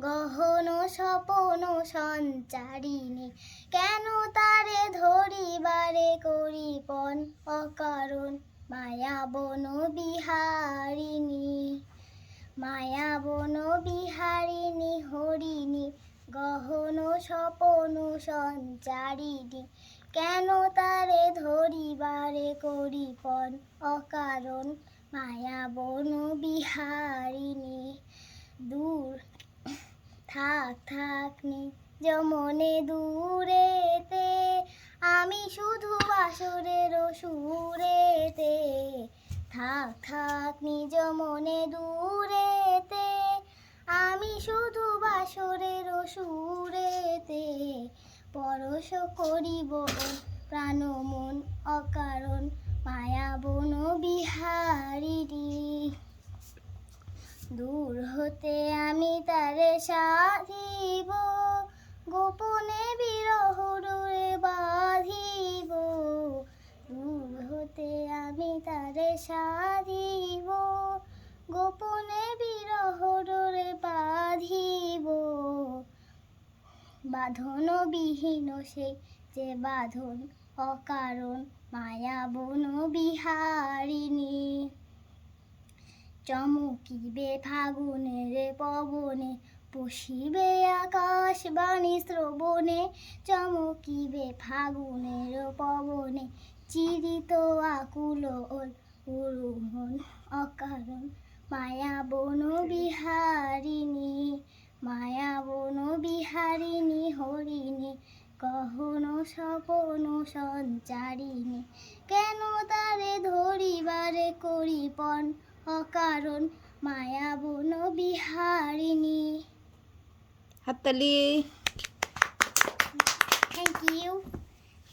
গহন স্বপন সঞ্চারিণী কেন তারে ধরিবারে করিপন অকারণ মায়া বন বিহারিণী মায়া বন বিহারিণী হরিণী গহন স্বপন সঞ্চারিণী কেন তারে ধরিবারে করিপন অকারণ মায়া বন বিহারিণী দূর থাক থাক নিজ মনে দূরেতে আমি শুধু বাসরের সুরেতে থাক থাক নিজ মনে দূরেতে আমি শুধু বাসরের সুরেতে পরশ করিব প্রাণ মন অকারণ মায়া বন বিহারিণী দূর হতে আমি তারে সাধিব গোপনে বিরহ ডোরে বাঁধিব দূর হতে আমি তারে সাধিব গোপনে বিরহ ডোরে বাঁধিব বাঁধন বিহীন সে যে বাঁধন অকারণ মায়া বন বিহারিণী চমকিবে ফাগুনের পবনে পশিবে আকাশ বাণী শ্রবণে চমকিবে ফাগুনের পবনে চিরিত আকুল উরুমন অকারণ মায়া বন বিহারিণী মায়া বন বিহারিণী হরিণী গহন স্বপন সঞ্চারিণী কেন তারে ধরিবারে করিপন অকারণ মায়া বন বিহারিণী। হাততালি।